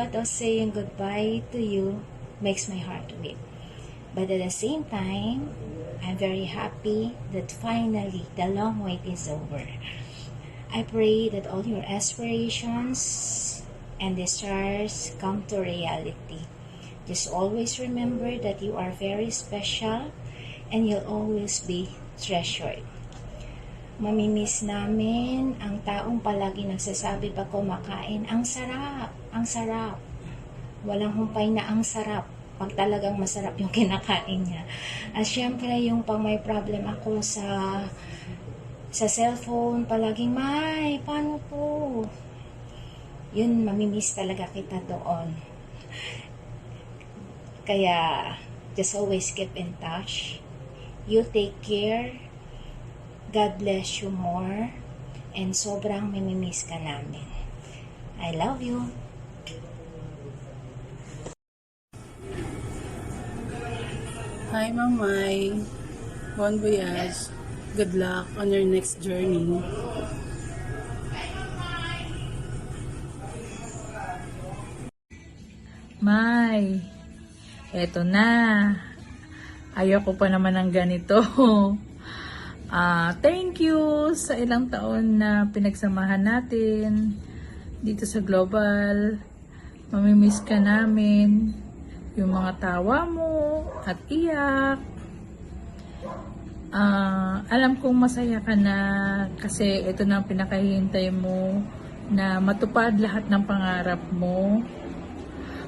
thought of saying goodbye to you makes my heart weep. But at the same time, I'm very happy that finally the long wait is over. I pray that all your aspirations and desires come to reality. Just always remember that you are very special and you'll always be treasured. Mamimiss namin ang taong palagi nagsasabi pag kumakain, ang sarap, ang sarap. Walang humpay na ang sarap pag talagang masarap yung kinakain niya. At syempre yung pang may problem ako sa cellphone, palaging may, paano po? Yun, mamimiss talaga kita doon. Kaya, just always keep in touch. You take care. God bless you more. And sobrang mamimiss ka namin. I love you. Hi, Mamay. Bon voyage. Good luck on your next journey. May, eto na. Ayoko pa naman ng ganito. Thank you sa ilang taon na pinagsamahan natin dito sa Global. Mamimiss ka namin. Yung mga tawa mo at iyak. Alam kong masaya ka na kasi ito na ang pinakahihintay mo na matupad lahat ng pangarap mo.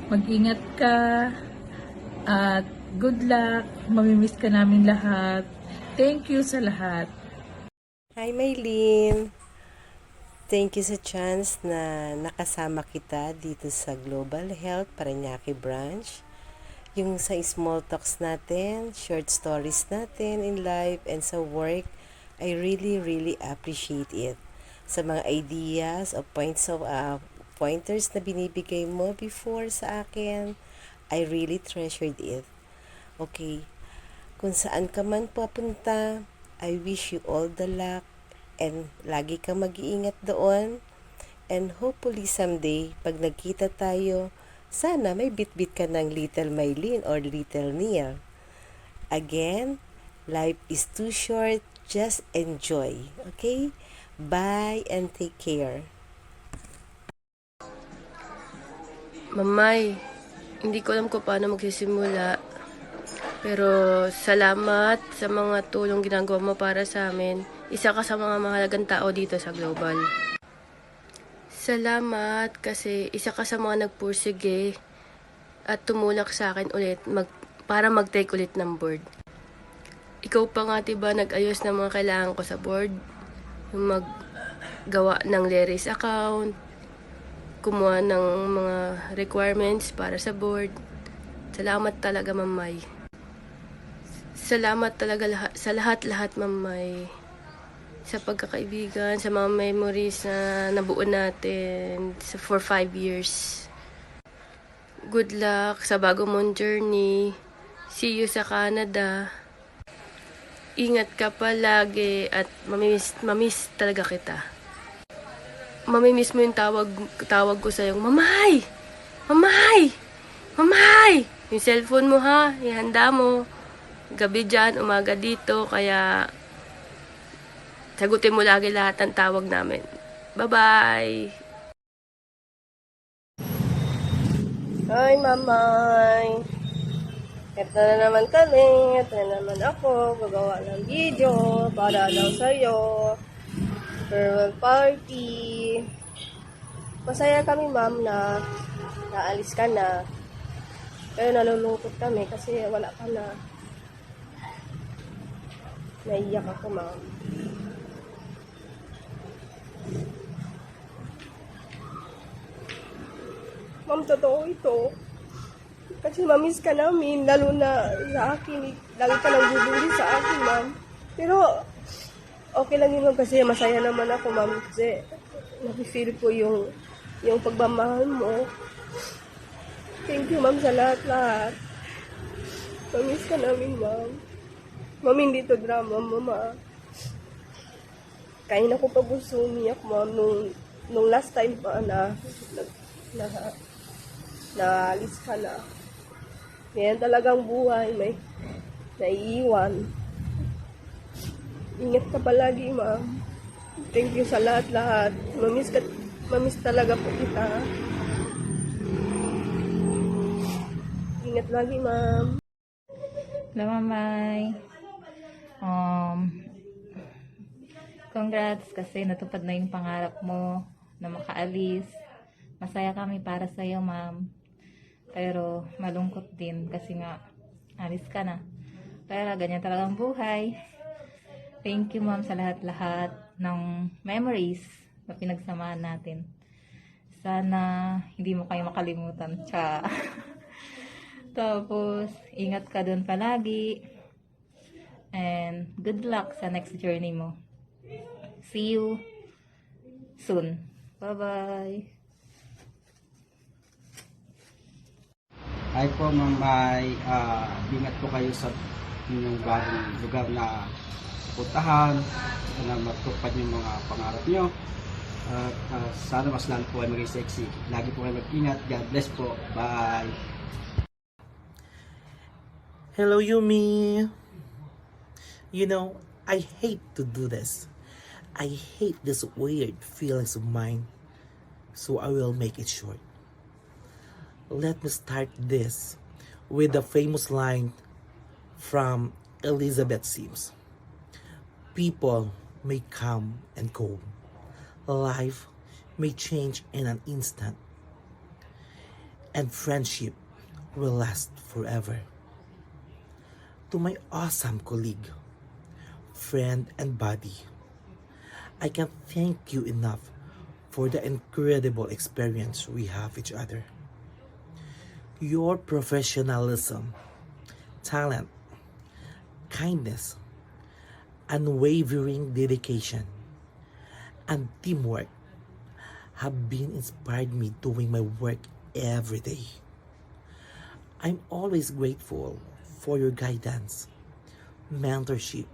Mag-ingat ka at good luck. Mamimiss ka namin lahat. Thank you sa lahat. Hi, Maylene. Thank you sa chance na nakasama kita dito sa Global Health Parañaque Branch. Yung sa small talks natin, short stories natin in life and sa work, I really appreciate it. Sa mga ideas o pointers na binibigay mo before sa akin, I really treasured it. Okay, kung saan ka man papunta, I wish you all the luck and lagi kang mag-iingat doon. And hopefully someday, pag nagkita tayo, sana may bit-bit ka ng Little Maylene or Little Neil. Again, life is too short, just enjoy. Okay? Bye and take care. Mamay, hindi ko alam kung paano magsisimula. Pero salamat sa mga tulong ginagawa mo para sa amin. Isa ka sa mga mahalagang tao dito sa Global. Salamat kasi isa ka sa mga nagpursige at tumulak sa akin ulit para mag-take ulit ng board. Ikaw pa nga diba nag-ayos ng mga kailangan ko sa board. Yung maggawa ng Leris account, kumuha ng mga requirements para sa board. Salamat talaga, Mamay. Salamat talaga sa lahat, Mamay. Sa pagkakaibigan, sa mga memories na nabuo natin for 5 years. Good luck sa bago mong journey. See you sa Canada. Ingat ka palagi at mamiss talaga kita. Mamimiss mo yung tawag ko sa'yo, Mamay! Mamay! Mamay! Yung cellphone mo ha, ihanda mo. Gabi dyan, umaga dito, kaya sagutin mo lagi lahat ng tawag namin. Bye-bye! Hi, Mamay! Ito na naman kami. Ito na naman ako. Gagawa ng video para daw sa'yo. Farewell party. Masaya kami, Ma'am, na naalis ka na. Pero nalulungkot kami kasi wala ka na. Naiyak ako, Ma'am. Ma'am, totoo ito. Kasi mamiss ka namin, lalo na sa akin. Lagi ka nang bubuli sa akin, Ma'am. Pero okay lang yun, Ma'am, kasi masaya naman ako, Ma'am. Kasi nafe-feel ko yung pagmamahal mo. Thank you, Ma'am, sa lahat-lahat. Mamiss ka namin, Ma'am. Ma'am, hindi to drama, Mama. Kain ako pa gusto umiyak, Ma'am, nung last time pa na Naalis ka na. Yan talagang buhay, may naiiwan. Ingat ka palagi, ma'am. Thank you sa lahat-lahat. Mamiss talaga po kita. Ingat lagi, ma'am. Hello, Mamay. Congrats kasi natupad na yung pangarap mo na makaalis. Masaya kami para sa iyo, ma'am. Pero malungkot din kasi nga alis ka na. Pero ganyan talagang buhay. Thank you, ma'am, sa lahat-lahat ng memories na pinagsamahan natin. Sana hindi mo kayo makalimutan. Tsa. Tapos, ingat ka dun palagi. And good luck sa next journey mo. See you soon. Bye-bye. Hi po, Ma'am May. Ingat po kayo sa inyong bagong lugar na puntahan. Sana matupad yung mga pangarap nyo. At sana mas lalo po kayo maging sexy. Lagi po kayo mag-ingat. God bless po. Bye. Hello, Yumi. You know, I hate to do this. I hate this weird feelings of mine. So I will make it short. Let me start this with the famous line from Elizabeth Sims. People may come and go. Life may change in an instant. And friendship will last forever. To my awesome colleague, friend and buddy, I can't thank you enough for the incredible experience we have each other. Your professionalism, talent, kindness, unwavering dedication, and teamwork have been inspired me doing my work every day. I'm always grateful for your guidance, mentorship,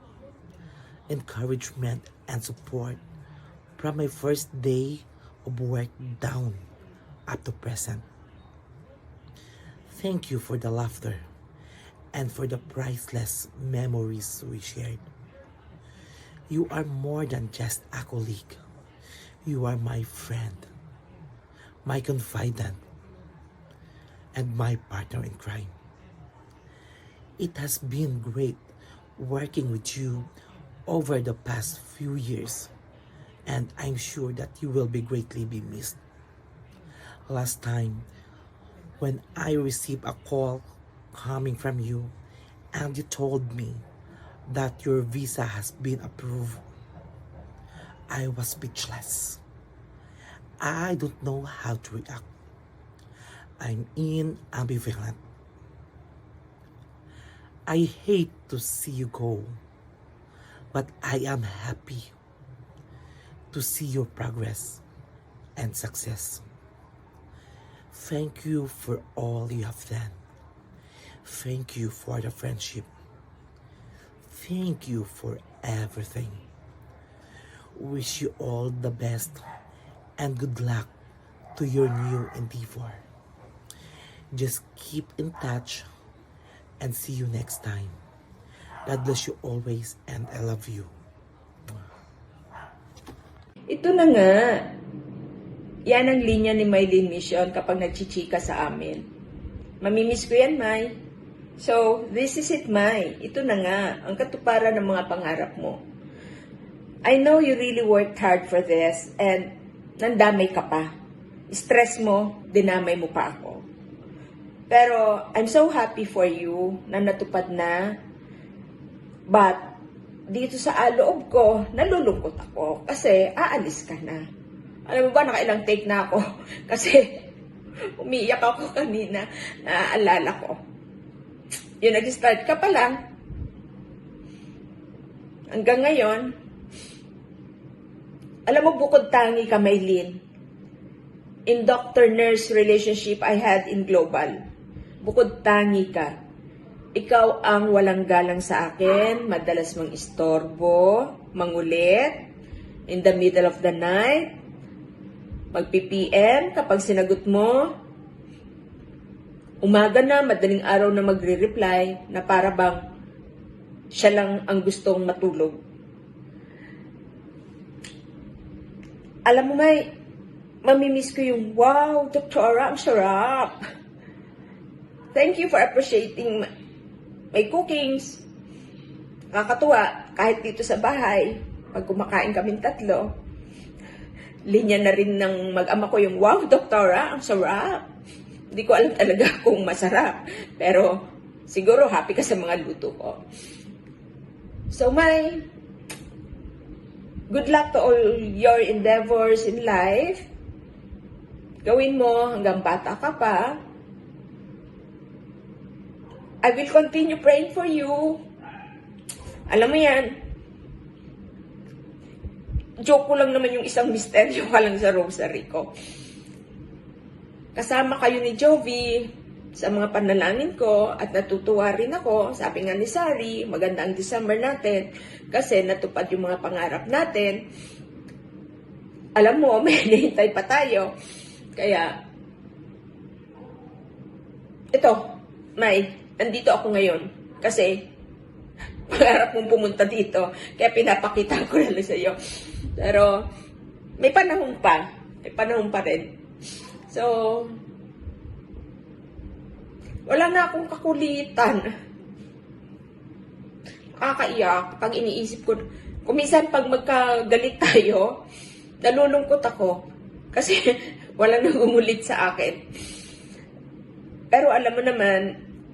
encouragement, and support from my first day of work down up to present. Thank you for the laughter and for the priceless memories we shared. You are more than just a colleague. You are my friend, my confidant, and my partner in crime. It has been great working with you over the past few years, and I'm sure that you will be greatly missed. Last time, when I received a call coming from you, and you told me that your visa has been approved, I was speechless. I don't know how to react. I'm in ambivalent. I hate to see you go, but I am happy to see your progress and success. Thank you for all you have done. Thank you for the friendship. Thank you for everything. Wish you all the best and good luck to your new endeavor. Just keep in touch and see you next time. God bless you always and I love you. Ito na nga. Yan ang linya ni Mylene Mission kapag nagchichika sa amin. Mamimiss ko yan, May. So, this is it, May. Ito na nga, ang katuparan ng mga pangarap mo. I know you really worked hard for this and nandamay ka pa. Stress mo, dinamay mo pa ako. Pero, I'm so happy for you na natupad na. But, dito sa loob ko, nalulungkot ako kasi aalis ka na. Alam mo ba, nakailang take na ako kasi umiiyak ako kanina, naaalala ko. Yung nag-start ka pa lang. Hanggang ngayon, alam mo, bukod tangi ka, Mylene. In doctor-nurse relationship I had in Global, bukod tangi ka. Ikaw ang walang galang sa akin, madalas mang istorbo, mangulit, in the middle of the night, mag-PPM kapag sinagot mo. umaga na, madaling araw na magre-reply na para bang siya lang ang gustong matulog. Alam mo, May, mamimiss ko yung, wow, Doktora, ang sarap. Thank you for appreciating my cookings. Nakakatuwa, kahit dito sa bahay, pag kumakain kaming tatlo, linya na rin ng mag-ama ko yung, wow, Doktora, ang sarap. Hindi ko alam talaga kung masarap. Pero, siguro happy ka sa mga luto ko. So, May, good luck to all your endeavors in life. Gawin mo hanggang bata ka pa. I will continue praying for you. Alam mo yan, joke ko lang naman yung isang misteryo ka lang sa rosary ko. Kasama kayo ni Jovi sa mga panalangin ko at natutuwa rin ako. Sabi nga ni Sari, maganda ang December natin kasi natupad yung mga pangarap natin. Alam mo, may hinihintay pa tayo. Kaya, ito, May, nandito ako ngayon kasi pangarap mong pumunta dito. Kaya pinapakita ko na lang sa iyo. Pero, may panahon pa. May panahon pa rin. So, wala na akong kakulitan. Nakakaiyak pag iniisip ko. Kung minsan pag magkagalit tayo, nalulungkot ako. Kasi wala nang umulit sa akin. Pero alam mo naman,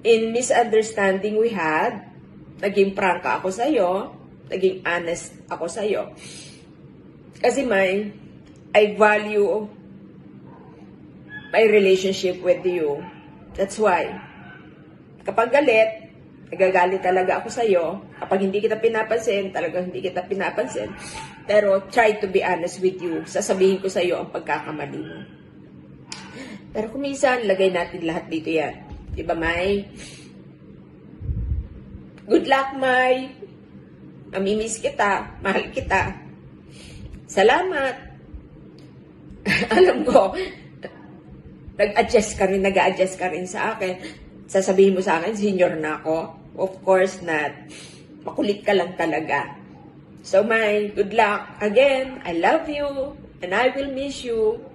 in misunderstanding we had, naging prangka ako sa'yo, naging honest ako sa'yo. Kasi I value my relationship with you. That's why, kapag galit, nagagalit talaga ako sa'yo. Kapag hindi kita pinapansin, talagang hindi kita pinapansin. Pero try to be honest with you. Sasabihin ko sa'yo ang pagkakamali mo. Pero kung minsan, lagay natin lahat dito yan. Diba, May? Good luck, May. Mamimiss kita. Mahal kita. Salamat. Alam ko, nag-adjust ka rin sa akin. Sasabihin mo sa akin, senior na ako. Of course not. Makulit ka lang talaga. So, May, good luck. Again, I love you and I will miss you.